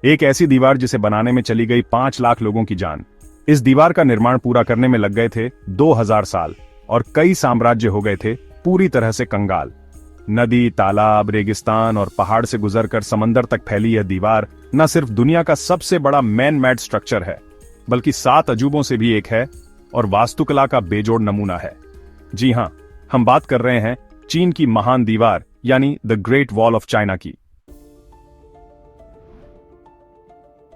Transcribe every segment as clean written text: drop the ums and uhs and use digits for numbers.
एक ऐसी दीवार जिसे बनाने में चली गई 5 लाख लोगों की जान। इस दीवार का निर्माण पूरा करने में लग गए थे 2000 साल और कई साम्राज्य हो गए थे पूरी तरह से कंगाल। नदी, तालाब, रेगिस्तान और पहाड़ से गुजरकर समंदर तक फैली यह दीवार न सिर्फ दुनिया का सबसे बड़ा मैन मेड स्ट्रक्चर है, बल्कि 7 अजूबों से भी एक है और वास्तुकला का बेजोड़ नमूना है। जी हां, हम बात कर रहे हैं चीन की महान दीवार यानी the great wall of China की।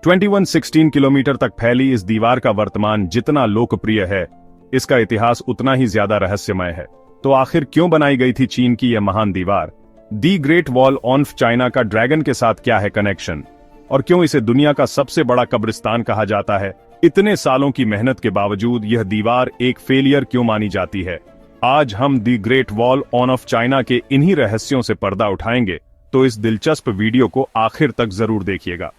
2116 किलोमीटर तक फैली इस दीवार का वर्तमान जितना लोकप्रिय है, इसका इतिहास उतना ही ज्यादा रहस्यमय है। तो आखिर क्यों बनाई गई थी चीन की यह महान दीवार? The great wall of China का ड्रैगन के साथ क्या है कनेक्शन, और क्यों इसे दुनिया का सबसे बड़ा कब्रिस्तान कहा जाता है? इतने सालों की मेहनत के बावजूद यह दीवार एक फेलियर क्यों मानी जाती है? आज हम the great wall of China के इन्हीं रहस्यों से पर्दा उठाएंगे, तो इस दिलचस्प वीडियो को आखिर तक जरूर देखिएगा।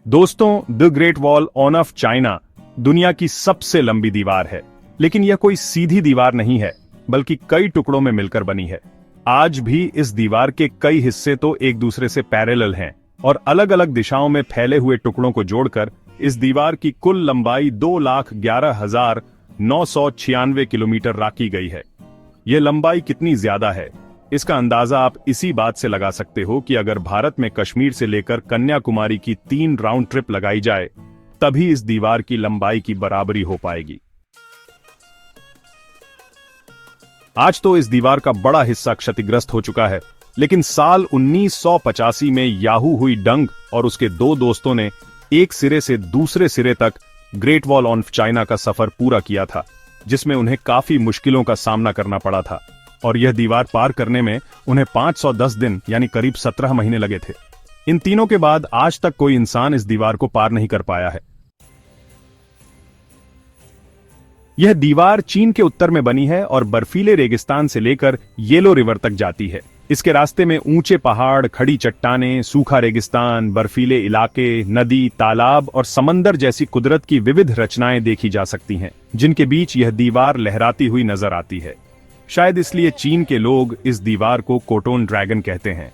दोस्तों, the great wall of China दुनिया की सबसे लंबी दीवार है, लेकिन यह कोई सीधी दीवार नहीं है, बल्कि कई टुकड़ों में मिलकर बनी है। आज भी इस दीवार के कई हिस्से तो एक दूसरे से पैरेलल हैं और अलग अलग दिशाओं में फैले हुए टुकड़ों को जोड़कर इस दीवार की कुल लंबाई 2,11,996 किलोमीटर राखी गई है। यह लंबाई कितनी ज्यादा है, इसका अंदाजा आप इसी बात से लगा सकते हो कि अगर भारत में कश्मीर से लेकर कन्याकुमारी की 3 राउंड ट्रिप लगाई जाए, तभी इस दीवार की लंबाई की बराबरी हो पाएगी। आज तो इस दीवार का बड़ा हिस्सा क्षतिग्रस्त हो चुका है, लेकिन साल 1985 में याहू हुई डंग और उसके 2 दोस्तों ने एक सिरे से दूसरे सिरे तक ग्रेट वॉल ऑफ चाइना का सफर पूरा किया था, जिसमें उन्हें काफी मुश्किलों का सामना करना पड़ा था और यह दीवार पार करने में उन्हें 510 दिन यानी करीब 17 महीने लगे थे। इन तीनों के बाद आज तक कोई इंसान इस दीवार को पार नहीं कर पाया है। यह दीवार चीन के उत्तर में बनी है और बर्फीले रेगिस्तान से लेकर येलो रिवर तक जाती है। इसके रास्ते में ऊंचे पहाड़, खड़ी चट्टानें, सूखा रेगिस्तान, बर्फीले इलाके, नदी, तालाब और समंदर जैसी कुदरत की विविध रचनाएं देखी जा सकती हैं, जिनके बीच यह दीवार लहराती हुई नजर आती है। शायद इसलिए चीन के लोग इस दीवार को कोटोन ड्रैगन कहते हैं,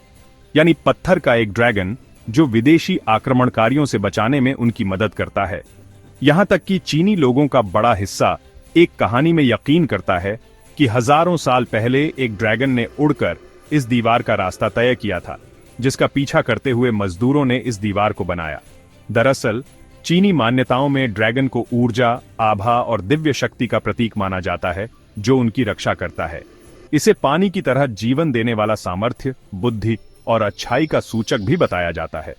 यानी पत्थर का एक ड्रैगन जो विदेशी आक्रमणकारियों से बचाने में उनकी मदद करता है। यहां तक कि चीनी लोगों का बड़ा हिस्सा एक कहानी में यकीन करता है कि हजारों साल पहले एक ड्रैगन ने उड़कर इस दीवार का रास्ता तय किया था, जिसका पीछा करते हुए मजदूरों ने इस दीवार को बनाया। दरअसल चीनी मान्यताओं में ड्रैगन को ऊर्जा, आभा और दिव्य शक्ति का प्रतीक माना जाता है, जो उनकी रक्षा करता है। इसे पानी की तरह जीवन देने वाला सामर्थ्य, बुद्धि और अच्छाई का सूचक भी बताया जाता है।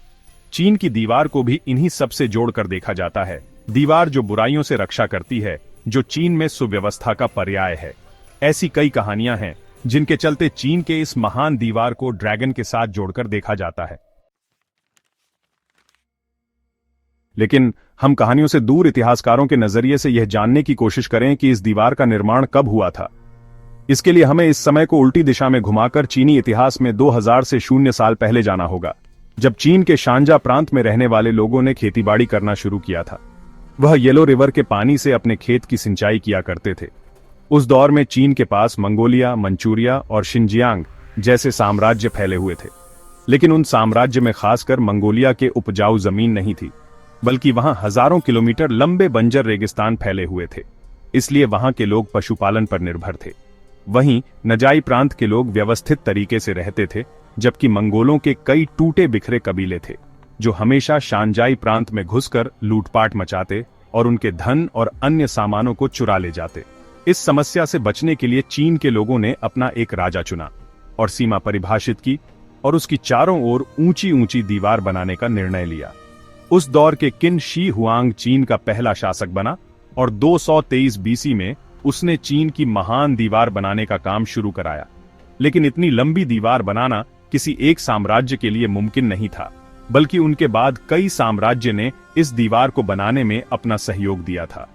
चीन की दीवार को भी इन्हीं सब से जोड़कर देखा जाता है। दीवार जो बुराइयों से रक्षा करती है, जो चीन में सुव्यवस्था का पर्याय है। ऐसी कई कहानियां हैं जिनके चलते चीन के इस महान दीवार को ड्रैगन के साथ जोड़कर देखा जाता है। लेकिन हम कहानियों से दूर इतिहासकारों के नजरिए से यह जानने की कोशिश करें कि इस दीवार का निर्माण कब हुआ था। इसके लिए हमें इस समय को उल्टी दिशा में घुमाकर चीनी इतिहास में 2000 से 0 साल पहले जाना होगा, जब चीन के शांजा प्रांत में रहने वाले लोगों ने खेतीबाड़ी करना शुरू किया था। वह येलो रिवर के पानी से अपने खेत की सिंचाई किया करते थे। उस दौर में चीन के पास मंगोलिया, मंचूरिया और शिनजियांग जैसे साम्राज्य फैले हुए थे, लेकिन उन साम्राज्य में खासकर मंगोलिया के उपजाऊ जमीन नहीं थी, बल्कि वहां हजारों किलोमीटर लंबे बंजर रेगिस्तान फैले हुए थे। इसलिए वहां के लोग पशुपालन पर निर्भर थे। वहीं नजाई प्रांत के लोग व्यवस्थित तरीके से रहते थे, जबकि मंगोलों के कई टूटे बिखरे कबीले थे, जो हमेशा शांजाई प्रांत में घुसकर लूटपाट मचाते और उनके धन और अन्य सामानों को चुरा ले जाते। इस समस्या से बचने के लिए चीन के लोगों ने अपना एक राजा चुना और सीमा परिभाषित की और उसकी चारों ओर ऊंची ऊंची दीवार बनाने का निर्णय लिया। उस दौर के किन शी हुआंग चीन का पहला शासक बना और 223 बीसी में उसने चीन की महान दीवार बनाने का काम शुरू कराया। लेकिन इतनी लंबी दीवार बनाना किसी एक साम्राज्य के लिए मुमकिन नहीं था, बल्कि उनके बाद कई साम्राज्य ने इस दीवार को बनाने में अपना सहयोग दिया था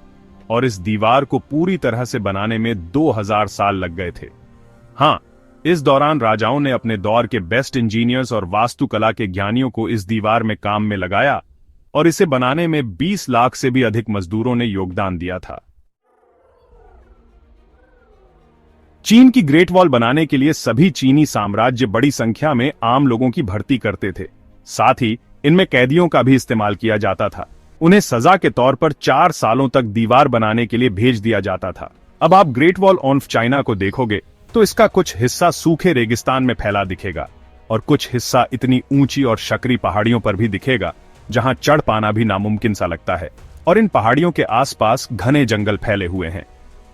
और इस दीवार को पूरी तरह से बनाने में 2000 साल लग गए थे। हां, इस दौरान राजाओं ने अपने दौर के बेस्ट इंजीनियर्स और वास्तुकला के ज्ञानियों को इस दीवार में काम में लगाया और इसे बनाने में 20 लाख से भी अधिक मजदूरों ने योगदान दिया था। चीन की ग्रेट वॉल बनाने के लिए सभी चीनी साम्राज्य बड़ी संख्या में आम लोगों की भर्ती करते थे। साथ ही इनमें कैदियों का भी इस्तेमाल किया जाता था। उन्हें सजा के तौर पर 4 सालों तक दीवार बनाने के लिए भेज दिया जाता था। अब आप ग्रेट वॉल ऑफ चाइना को देखोगे तो इसका कुछ हिस्सा सूखे रेगिस्तान में फैला दिखेगा और कुछ हिस्सा इतनी ऊंची और शकरी पहाड़ियों पर भी दिखेगा जहां चढ़ पाना भी नामुमकिन सा लगता है, और इन पहाड़ियों के आसपास घने जंगल फैले हुए हैं।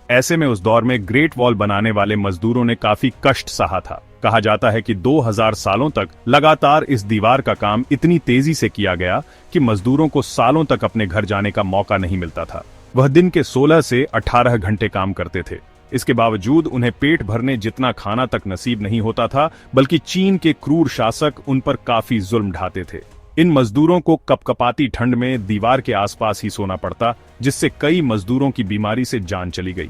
ऐसे में उस दौर में ग्रेट वॉल बनाने वाले मजदूरों ने काफी कष्ट सहा था। कहा जाता है कि 2000 सालों तक लगातार इस दीवार का काम इतनी तेजी से किया गया कि मजदूरों को सालों तक अपने घर जाने का मौका नहीं मिलता था। वह दिन के 16 से 18 घंटे काम करते थे। इसके बावजूद उन्हें पेट भरने जितना खाना तक नसीब नहीं होता था, बल्कि चीन के क्रूर शासक उन पर काफी जुल्म ढाते थे। इन मजदूरों को कपकपाती ठंड में दीवार के आसपास ही सोना पड़ता, जिससे कई मजदूरों की बीमारी से जान चली गई।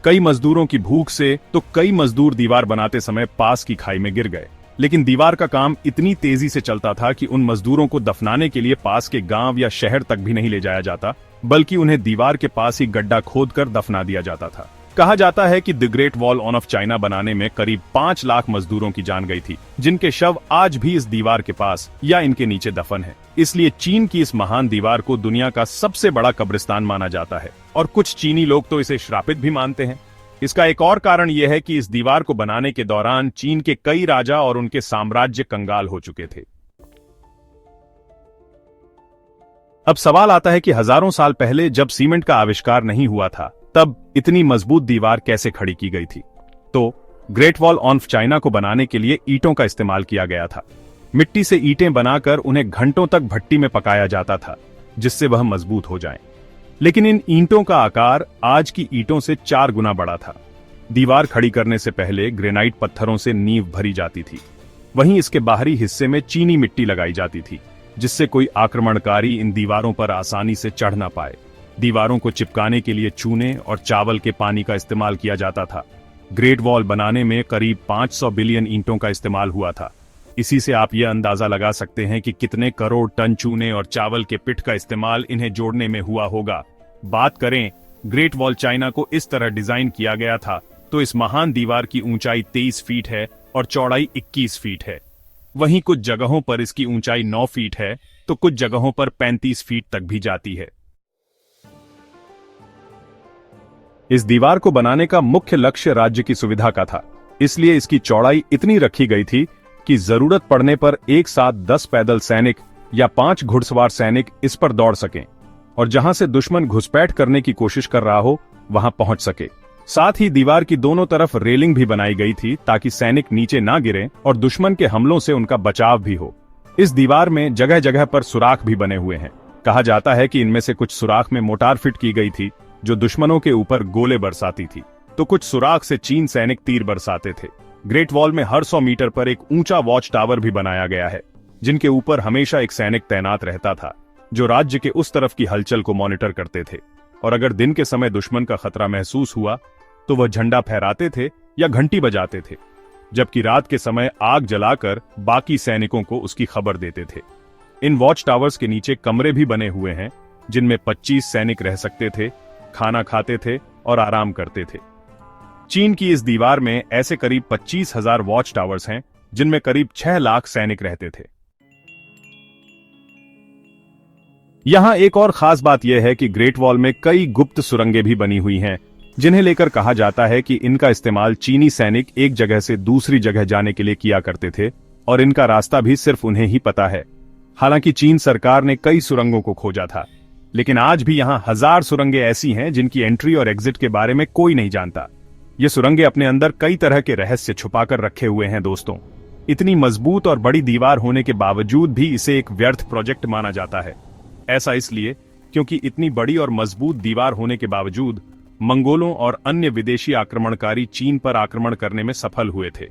कई मजदूरों की भूख से तो कई मजदूर दीवार बनाते समय पास की खाई में गिर गए। लेकिन दीवार का काम इतनी तेजी से चलता था कि उन मजदूरों को दफनाने के लिए पास के गांव या शहर तक भी नहीं ले जाया जाता, बल्कि उन्हें दीवार के पास ही गड्ढा खोदकर दफना दिया जाता था। कहा जाता है कि the great wall of China बनाने में करीब 5 लाख मजदूरों की जान गई थी, जिनके शव आज भी इस दीवार के पास या इनके नीचे दफन है। इसलिए चीन की इस महान दीवार को दुनिया का सबसे बड़ा कब्रिस्तान माना जाता है, और कुछ चीनी लोग तो इसे श्रापित भी मानते हैं। इसका एक और कारण यह है कि इस दीवार को बनाने के दौरान चीन के कई राजा और उनके साम्राज्य कंगाल हो चुके थे। अब सवाल आता है कि हजारों साल पहले जब सीमेंट का आविष्कार नहीं हुआ था, तब इतनी मजबूत दीवार कैसे खड़ी की गई थी? तो ग्रेट वॉल ऑफ चाइना को बनाने के लिए ईंटों का इस्तेमाल किया गया था। मिट्टी से ईंटें बनाकर उन्हें घंटों तक भट्टी में पकाया जाता था, जिससे वह मजबूत हो जाएं। लेकिन इन ईंटों का आकार आज की ईंटों से 4 गुना बड़ा था। दीवार खड़ी करने से पहले ग्रेनाइट पत्थरों से नींव भरी जाती थी। वहीं इसके बाहरी हिस्से में चीनी मिट्टी लगाई जाती थी, जिससे कोई आक्रमणकारी इन दीवारों पर आसानी से चढ़ ना पाए। दीवारों को चिपकाने के लिए चूने और चावल के पानी का इस्तेमाल किया जाता था। ग्रेट वॉल बनाने में करीब 500 बिलियन ईंटों का इस्तेमाल हुआ था। इसी से आप यह अंदाजा लगा सकते हैं कि कितने करोड़ टन चूने और चावल के पिट का इस्तेमाल इन्हें जोड़ने में हुआ होगा। बात करें ग्रेट वॉल चाइना को इस तरह डिजाइन किया गया था, तो इस महान दीवार की ऊंचाई 23 फीट है और चौड़ाई 21 फीट है। वहीं कुछ जगहों पर इसकी ऊंचाई 9 फीट है, तो कुछ जगहों पर 35 फीट तक भी जाती है। इस दीवार को बनाने का मुख्य लक्ष्य राज्य की सुविधा का था, इसलिए इसकी चौड़ाई इतनी रखी गई थी कि जरूरत पड़ने पर एक साथ 10 पैदल सैनिक या 5 घुड़सवार सैनिक इस पर दौड़ सकें और जहां से दुश्मन घुसपैठ करने की कोशिश कर रहा हो वहां पहुंच सके। साथ ही दीवार की दोनों तरफ रेलिंग भी बनाई गई थी ताकि सैनिक नीचे ना गिरें और दुश्मन के हमलों से उनका बचाव भी हो। इस दीवार में जगह जगह पर सुराख भी बने हुए हैं। कहा जाता है कि इनमें से कुछ सुराख में मोटार फिट की गई थी जो दुश्मनों के ऊपर गोले बरसाती थी, तो कुछ सुराख से चीन सैनिक तीर बरसाते थे। ग्रेट वॉल में हर 100 मीटर पर एक ऊंचा वॉच टावर भी बनाया गया है, जिनके ऊपर हमेशा एक सैनिक तैनात रहता था जो राज्य के उस तरफ की हलचल को मॉनिटर करते थे, और अगर दिन के समय दुश्मन का खतरा महसूस हुआ तो वह झंडा फहराते थे या घंटी बजाते थे, जबकि रात के समय आग जलाकर बाकी सैनिकों को उसकी खबर देते थे। इन वॉच टावर्स के नीचे कमरे भी बने हुए हैं जिनमें 25 सैनिक रह सकते थे, खाना खाते थे और आराम करते थे। चीन की इस दीवार में ऐसे करीब 25,000 वॉच टावर्स हैं जिनमें करीब 6 लाख सैनिक रहते थे। यहां एक और खास बात यह है कि ग्रेट वॉल में कई गुप्त सुरंगें भी बनी हुई हैं, जिन्हें लेकर कहा जाता है कि इनका इस्तेमाल चीनी सैनिक एक जगह से दूसरी जगह जाने के लिए किया करते थे और इनका रास्ता भी सिर्फ उन्हें ही पता है। हालांकि चीन सरकार ने कई सुरंगों को खोजा था, लेकिन आज भी यहां 1000 सुरंगें ऐसी हैं जिनकी एंट्री और एग्जिट के बारे में कोई नहीं जानता। ये सुरंगें अपने अंदर कई तरह के रहस्य छुपाकर रखे हुए हैं। दोस्तों, इतनी मजबूत और बड़ी दीवार होने के बावजूद भी इसे एक व्यर्थ प्रोजेक्ट माना जाता है। ऐसा इसलिए क्योंकि इतनी बड़ी और मजबूत दीवार होने के बावजूद मंगोलों और अन्य विदेशी आक्रमणकारी चीन पर आक्रमण करने में सफल हुए थे।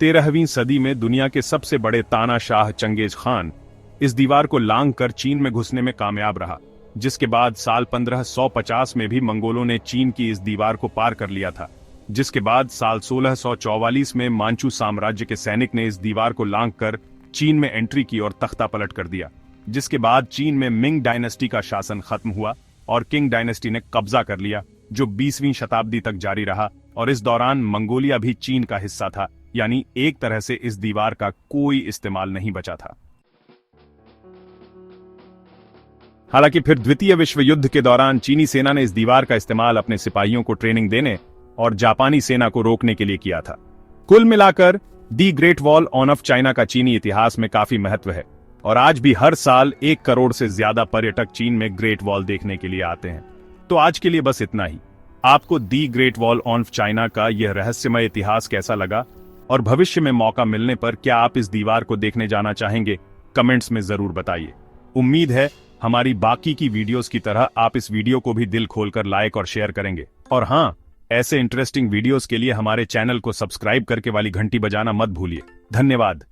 13वीं सदी में दुनिया के सबसे बड़े तानाशाह चंगेज खान इस दीवार को लांघ कर चीन में घुसने में कामयाब रहा, जिसके बाद साल 1550 में भी मंगोलों ने चीन की इस दीवार को पार कर लिया था। जिसके बाद साल 1644 में मांचू साम्राज्य के सैनिक ने इस दीवार को लांघकर चीन में एंट्री की और तख्ता पलट कर दिया, जिसके बाद चीन में मिंग डायनेस्टी का शासन खत्म हुआ और किंग डायनेस्टी ने कब्जा कर लिया। जो 20वीं शताब्दी तक जारी रहा, और इस दौरान मंगोलिया भी चीन का हिस्सा था, यानी एक तरह से इस दीवार का कोई इस्तेमाल नहीं बचा था। हालांकि फिर द्वितीय विश्व युद्ध के दौरान चीनी सेना ने इस दीवार का इस्तेमाल अपने सिपाहियों को ट्रेनिंग देने और जापानी सेना को रोकने के लिए किया था। कुल मिलाकर the great wall of China का चीनी इतिहास में काफी महत्व है, और आज भी हर साल 1 करोड़ से ज्यादा पर्यटक चीन में ग्रेट वॉल देखने के लिए आते हैं। तो आज के लिए बस इतना ही। आपको the great wall of China का यह रहस्यमय इतिहास कैसा लगा, और भविष्य में मौका मिलने पर क्या आप इस दीवार को देखने जाना चाहेंगे? कमेंट्स में जरूर बताइए। उम्मीद है हमारी बाकी की वीडियोस की तरह आप इस वीडियो को भी दिल खोलकर लाइक और शेयर करेंगे। और हाँ, ऐसे इंटरेस्टिंग वीडियोस के लिए हमारे चैनल को सब्सक्राइब करके वाली घंटी बजाना मत भूलिए। धन्यवाद।